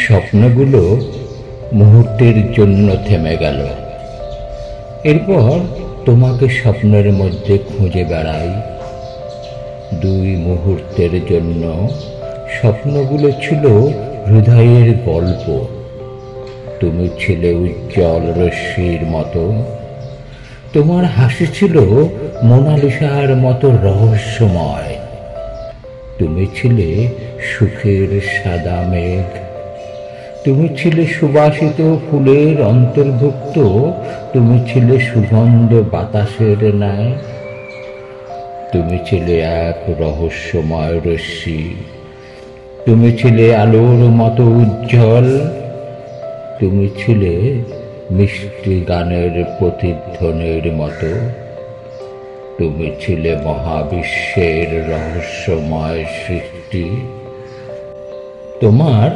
স্বপ্নগুলো মুহূর্তের জন্য থেমে গেল। এরপর তোমাকে স্বপ্নের মধ্যে খুঁজে বেড়াই। 2 মুহূর্তের জন্য স্বপ্নগুলো ছিল হৃদয়ের গল্প। তুমি ছিলে উজ্জ্বল রশ্মির মতো, তোমার হাসি ছিল মোনালিসার মতো রহস্যময়। তুমি ছিলে সুখের সাদা মেঘ, তুমি ছিলে সুবাসিত ফুলের অন্তর্ভুক্ত, তুমি ছিলে সুগন্ধ বাতাসের ন্যায়। তুমি ছিলে এক রহস্যময় রশ্মি, তুমি ছিলে আলোর মতো উজ্জ্বল, তুমি ছিলে মিষ্টি গানের প্রতিধ্বনির মতো, তুমি ছিলে মহাবিশ্বের রহস্যময় সৃষ্টি। তোমার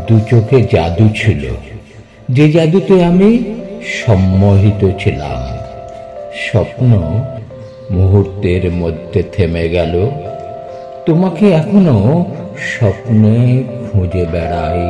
2 চোখে জাদু ছিল, যে জাদুতে আমি সম্মোহিত ছিলাম। স্বপ্ন মুহূর্তের মধ্যে থেমে গেল, তোমাকে এখনো স্বপ্নে খুঁজে বেড়াই।